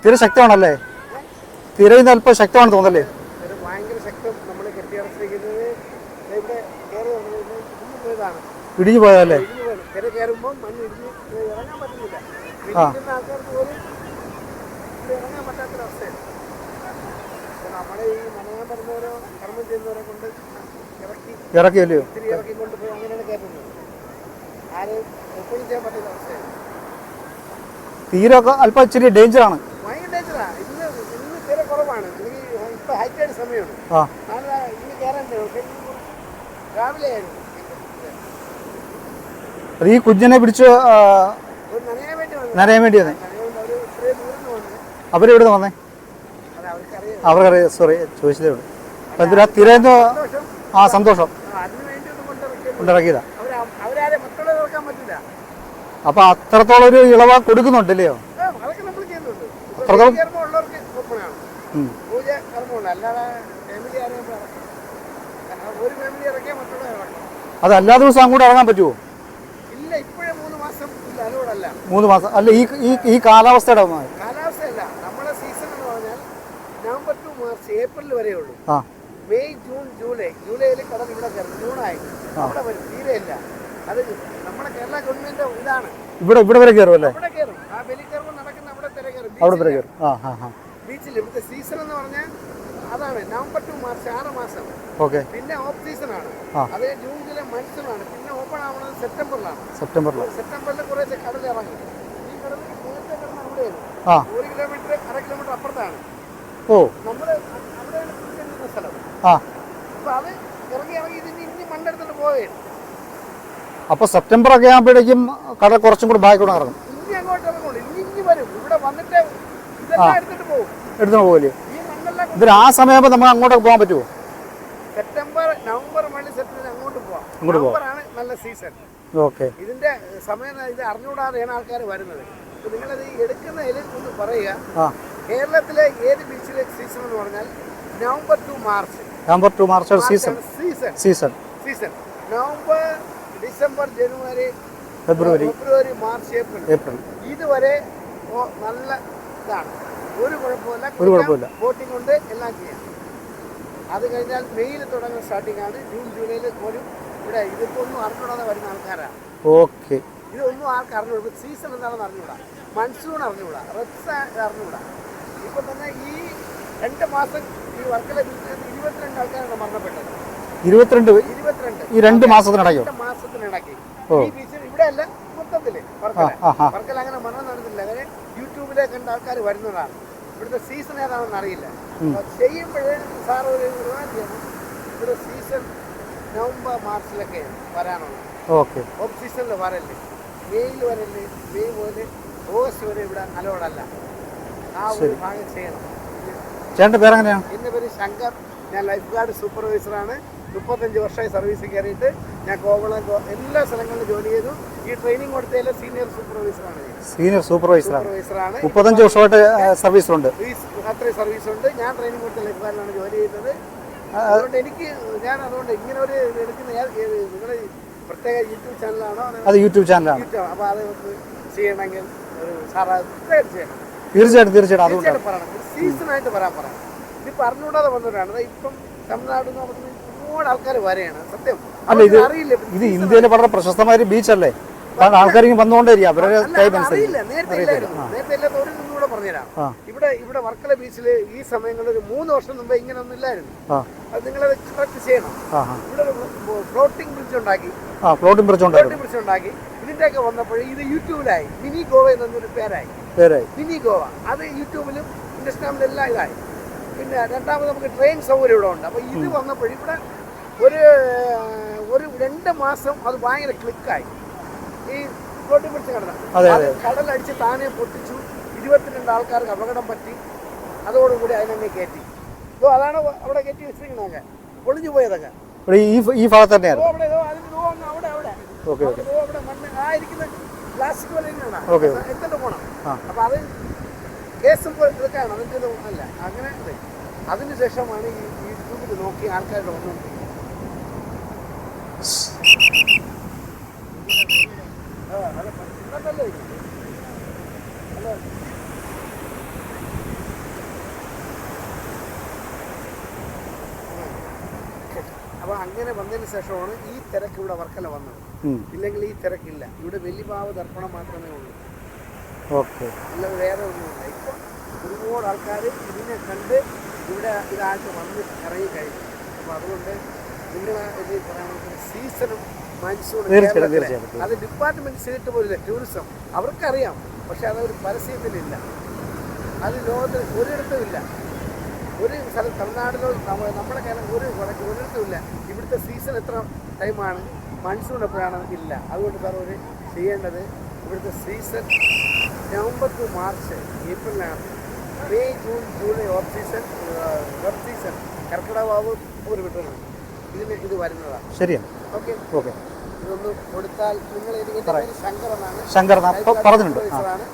തീരെ ശക്തമാണല്ലേ? തീരെ അല്പം ശക്തമാണ് തോന്നല്ലേ? ഭയങ്കര ശക്തം. നമ്മൾ കെട്ടിയടച്ചിരിക്കുന്നത് ഇവിടെ കയറി പോയതാണ്. ഇടിഞ്ഞു പോയതല്ലേ? കര കയറുമ്പോൾ മണ്ണ് ഇടിഞ്ഞ് ഇറങ്ങാൻ പറ്റുന്നില്ല. വീട്ടിൽ ആൾക്കാർക്ക് പോലും ഇവിടെ ഇറങ്ങാൻ പറ്റാത്തൊരവസ്ഥയാണ്. നമ്മളെ ഈ നനയാൻ പറ്റുന്നവരോ കർമ്മം ചെയ്യുന്നവരെ കൊണ്ട് ഇറക്കിയല്ലോ, ഇത്തിരി ഇറക്കിക്കൊണ്ട് പോയി അങ്ങനെയാണ് കയറ്റുന്നത്. ആരും എപ്പോഴും ചെയ്യാൻ പറ്റുന്ന അവസ്ഥയാണ്. തീരെ അല്പം ഇച്ചിരി ഡേഞ്ചറാണ്. ഭയങ്കര ഡേഞ്ചറാണ്. ഇന്ന് തീരെ കുറവാണ്. എനിക്ക് ഇപ്പൊ ഹൈറ്റായിട്ട് സമയമാണ്. നാളെ ഇന്ന് കയറണ്ടേ? പക്ഷേ രാവിലെ ആയിരുന്നു. ഈ കുഞ്ഞിനെ പിടിച്ച് നനയാൻ വേണ്ടി വന്നേ. അവരെവിടെ വന്നേ? അവർക്കറിയാം. സോറി ചോദിച്ചതേ ഉള്ളൂ. അപ്പം എന്തിനാ തിരയുന്ന സന്തോഷം കൊണ്ടിറക്കിയതാ. അപ്പൊ അത്രത്തോളം ഒരു ഇളവ കൊടുക്കുന്നുണ്ടല്ലയോ? അത്രത്തോളം അതല്ലാ ദിവസം അങ്ങോട്ട് ഇറങ്ങാൻ പറ്റുമോ? 3 മാസം അല്ല. ഈ കാലാവസ്ഥയുടെ കാലാവസ്ഥയല്ല, നമ്മുടെ സീസൺ എന്ന് പറഞ്ഞാൽ നവംബർ ടു മാർച്ച്, ഏപ്രിൽ വരെ ഉള്ളൂ. മെയ്, ജൂൺ, ജൂലൈയിൽ കടൽ ഇവിടെ കയറും. ജൂണായി അവിടെ വരും. തീരെയില്ല. അത് നമ്മുടെ കേരള ഗവൺമെന്റ് ഇതാണ്. ഇവിടെ വരെ കയറും അല്ലേ? ഇവിടെ കയറും. ആ ബലിക്കർമ്മം നടക്കുന്ന അവിടെ വരെ കയറും. ബീച്ചിൽ ഇവിടുത്തെ സീസൺ എന്ന് പറഞ്ഞാൽ അതാണ് നവംബർ ടു മാർച്ച്, 6 മാസം. പിന്നെ ഓഫ് സീസൺ ആണ്. അത് ജൂൺ, ജൂലൈ മൺസൂൺ ആണ്. പിന്നെ ഓപ്പൺ ആവുന്നത് സെപ്റ്റംബറിലാണ്. സെപ്റ്റംബറിൽ കുറേശ്ശെ കടൽ ഇറങ്ങും. ഈ കടൽ നേരത്തെ കിടന്ന അവിടെയാണ്. 1 കിലോമീറ്റർ 1/2 കിലോമീറ്റർ അപ്പുറത്താണ്. നമ്മള് അവിടെയാണ് കുളിക്കുന്ന സ്ഥലം. അപ്പൊ അത് ഇറങ്ങി ഇതിന് ഇനി മണ്ണെടുത്തിട്ട് പോവുകയാണ്. അപ്പൊ സെപ്റ്റംബർ ഒക്കെ ആകുമ്പോഴേക്കും കടൽ കുറച്ചും കൂടി ബാക്കിക്കൂടെ ഇറങ്ങും. ഇനി അങ്ങോട്ട് ഇറങ്ങുള്ളൂ. ഇനി വരും. ഇവിടെ വന്നിട്ട് ഇതെല്ലാം എടുത്തിട്ട് പോകും. പോകില്ലേ? ഇതിന് ആ സമയം നമ്മൾ അങ്ങോട്ടൊക്കെ പോകാൻ പറ്റുമോ? സെപ്റ്റംബർ, നവംബർ, സെപ്റ്റംബർ അങ്ങോട്ട് പോവാം. നവംബറാണ് നല്ല സീസൺ. ഇതിന്റെ സമയം ഇത് അറിഞ്ഞുകൂടാതെയാണ് ആൾക്കാർ വരുന്നത്. നിങ്ങളത് എടുക്കുന്നതിൽ ഒന്ന് പറയുക. കേരളത്തിലെ ഏത് ബീച്ചിലെ സീസൺ എന്ന് പറഞ്ഞാൽ November to March season. November, December, January, February, March, April ഇതുവരെ നല്ല ഇതാണ്. ഒരു കുഴപ്പമില്ല. ബോട്ടിംഗ് കൊണ്ട് എല്ലാം ചെയ്യാം. അത് കഴിഞ്ഞാൽ മെയ്യിൽ തുടങ്ങുന്ന സ്റ്റാർട്ടിംഗ് ആണ്. ജൂൺ, ജൂലൈയിൽ പോലും ഇവിടെ ഇതിപ്പോ ഒന്നും അറിഞ്ഞൂടാതെ വരുന്ന ആൾക്കാരാണ്. ഇതൊന്നും ആൾക്ക് അറിഞ്ഞൂടാ. സീസൺ എന്താണെന്ന് അറിഞ്ഞൂടാ. മൺസൂൺ അറിഞ്ഞൂടാ. റെക്സ് അറിഞ്ഞൂടാ. ഇപ്പൊ തന്നെ ഈ 2 മാസം ഈ വർക്കല ബീച്ചിൽ 22 ആൾക്കാരാണ് മരണപ്പെട്ടത്. 22 ഈ 2 മാസത്തിനിടയ്ക്ക് ഈ ബീച്ചിൽ ഇവിടെ അല്ല, മൊത്തത്തില് വർക്കല അങ്ങനെ മരണം നടന്നില്ല. അങ്ങനെ യൂട്യൂബിലെ കണ്ട ആൾക്കാർ വരുന്നതാണ്. ഇവിടുത്തെ സീസൺ ഏതാണെന്ന് അറിയില്ല. ചെയ്യുമ്പോഴേ സാർ ഒരു ഇവിടെ സീസൺ നവംബർ, മാർച്ചിലൊക്കെ വരാനുള്ളത്. ഓഫ് സീസണിൽ വരല്ലേ. മെയ്യിൽ വരല്ലേ. മെയ് മുതൽ ഓഗസ്റ്റ് വരെ ഇവിടെ അലോഡല്ല. ആ ഒരു ഭാഗം ചെയ്യണം. ചേട്ടൻ്റെ പേരെങ്ങനെയാണ്? എൻ്റെ പേര് ശങ്കർ. ഞാൻ ലൈഫ് ഗാർഡ് സൂപ്പർവൈസറാണ്. 35 വർഷമായി സർവീസിൽ കയറിയിട്ട് ഞാൻ കോവളം എല്ലാ സ്ഥലങ്ങളിലും ജോലി ചെയ്തു. ഈ ട്രെയിനിങ് കൊടുത്തതിലെ സീനിയർ സൂപ്പർവൈസറാണ്. 35 വർഷമായിട്ട് സർവീസുണ്ട്. അത്രയും സർവീസുണ്ട്. ഞാൻ ട്രെയിനിങ് കൊടുത്ത ലൈഫ് ഗാർഡിലാണ് ജോലി ചെയ്യുന്നത്. അതുകൊണ്ട് അതുകൊണ്ട് ഇങ്ങനെ ഒരു എടുക്കുന്ന നിങ്ങളുടെ പ്രത്യേക യൂട്യൂബ് ചാനലാണോ? അത് യൂട്യൂബ് ചാനലാണ്. അപ്പോൾ അത് ചെയ്യണമെങ്കിൽ സാർ ചെയ്യണം. തീർച്ചയായിട്ടും പറയണം. സീസണായിട്ട് പറയാൻ ഇതിപ്പോൾ അറിഞ്ഞുകൂടാതെ വന്നവരാണ്. ഇപ്പം തമിഴ്നാട് ഒരുപാട് ആൾക്കാർ വരെയാണ്. സത്യം അല്ല, അറിയില്ല. ഇത് ഇന്ത്യയിലെ വളരെ പ്രശസ്തമായ ഒരു ബീച്ചല്ലേ? കാരണം ആൾക്കാർ വന്നുകൊണ്ടേയിരിക്കും. അവരുടെ അറിയില്ല. നേരത്തെ ഇല്ലാത്ത ഒരു നിന്നൂടെ പറഞ്ഞുതരാം. ഇവിടെ വർക്കല ബീച്ചിൽ ഈ സമയങ്ങളിൽ ഒരു 3 വർഷം മുമ്പ് ഇങ്ങനെ ഒന്നും ഇല്ലായിരുന്നു. അത് നിങ്ങളത് കറക്റ്റ് ചെയ്യണം. ഇവിടെ ഒരു ഫ്ലോട്ടിംഗ് ബ്രിഡ്ജ് ഉണ്ടാക്കി. ഇതിന്റെയൊക്കെ വന്നപ്പോൾ ഇത് യൂട്യൂബിലായി. മിനി ഗോവ എന്നൊരു പേരായി. മിനി ഗോവ അത് യൂട്യൂബിലും ഇൻസ്റ്റഗ്രാമിലും എല്ലാം ഇതായി. പിന്നെ രണ്ടാമത് നമുക്ക് ട്രെയിൻ സൗകര്യം ഇവിടെ ഉണ്ട്. അപ്പോൾ ഇത് വന്നപ്പോൾ ഇവിടെ ഒരു 2 മാസം അത് ഭയങ്കര ക്ലിക്കായി. ഈ ഫ്ലോട്ടിംഗ് ബ്രിഡ്ജ് കടലടിച്ച് താനെ പൊട്ടിച്ചു. 22 ആൾക്കാർക്ക് അപകടം പറ്റി. അതോടുകൂടി അതിനെ കയറ്റി. അതാണ് അവിടെ കയറ്റി വെച്ചിരിക്കണതൊക്കെ. പൊളിഞ്ഞു പോയതൊക്കെ ഈ ഭാഗത്ത് തന്നെയാണ്. അവിടെ മണ്ണ് ഇരിക്കുന്ന പ്ലാസ്റ്റിക് പോലെ എത്തിട്ട് പോകണം. അപ്പൊ അത് കേസും ഇതൊക്കെയാണ്. അതിൻ്റെ അല്ല അങ്ങനെ. അതിനുശേഷമാണ് ഈ യൂട്യൂബിൽ നോക്കി ആൾക്കാരുടെ വന്നുകൊണ്ടിരിക്കുന്നത്. അങ്ങനെ വന്നതിന് ശേഷമാണ് ഈ തിരക്ക് ഇവിടെ വർക്കല വന്നത്. ഇല്ലെങ്കിൽ ഈ തിരക്കില്ല. ഇവിടെ വെള്ളിമാവ് ദർപ്പണം മാത്രമേ ഉള്ളൂ. ഓക്കെ, അല്ലാതെ വേറെ ഒന്നുമില്ല. ഇപ്പം ഒരുപാട് ആൾക്കാർ ഇതിനെ കണ്ട് ഇവിടെ ഇതായിട്ട് വന്ന് ഇറങ്ങി കഴിഞ്ഞു. അപ്പോൾ അതുകൊണ്ട് നിങ്ങൾ ഇത് പറയാനുള്ള സീസണും മൺസൂണും അത് ഡിപ്പാർട്ട്മെന്റ് ചെയ്തിട്ട് പോലില്ല. ടൂറിസം അവർക്കറിയാം, പക്ഷെ അതൊരു പരസ്യത്തിലില്ല. അത് ലോകത്തിൽ ഒരിടത്തും ഇല്ല. ഒരു സ്ഥലം തമിഴ്നാടിലോ നമ്മുടെ കേരളം ഒരിടത്തും ഇല്ല. ഇവിടുത്തെ സീസൺ എത്ര ടൈമാണ്, മൺസൂൺ എപ്പോഴാണ് ഇല്ല. അതുകൊണ്ട് സാർ ഒരു ചെയ്യേണ്ടത് ഇവിടുത്തെ സീസൺ നവംബർ ടു മാർച്ച് ഏപ്രിലാണ്. May June July off season Karkidaka Vavu ഒരു വിട്ടുന്നത് ഇത് വരുന്നതാണ്. ശരിയാണ്. ഓക്കെ ഓക്കെ, ഇതൊന്ന് കൊടുത്താൽ നിങ്ങൾ ശങ്കർ എന്നാണ്, ശങ്കർ പറഞ്ഞിട്ടുണ്ട്. ആണ്.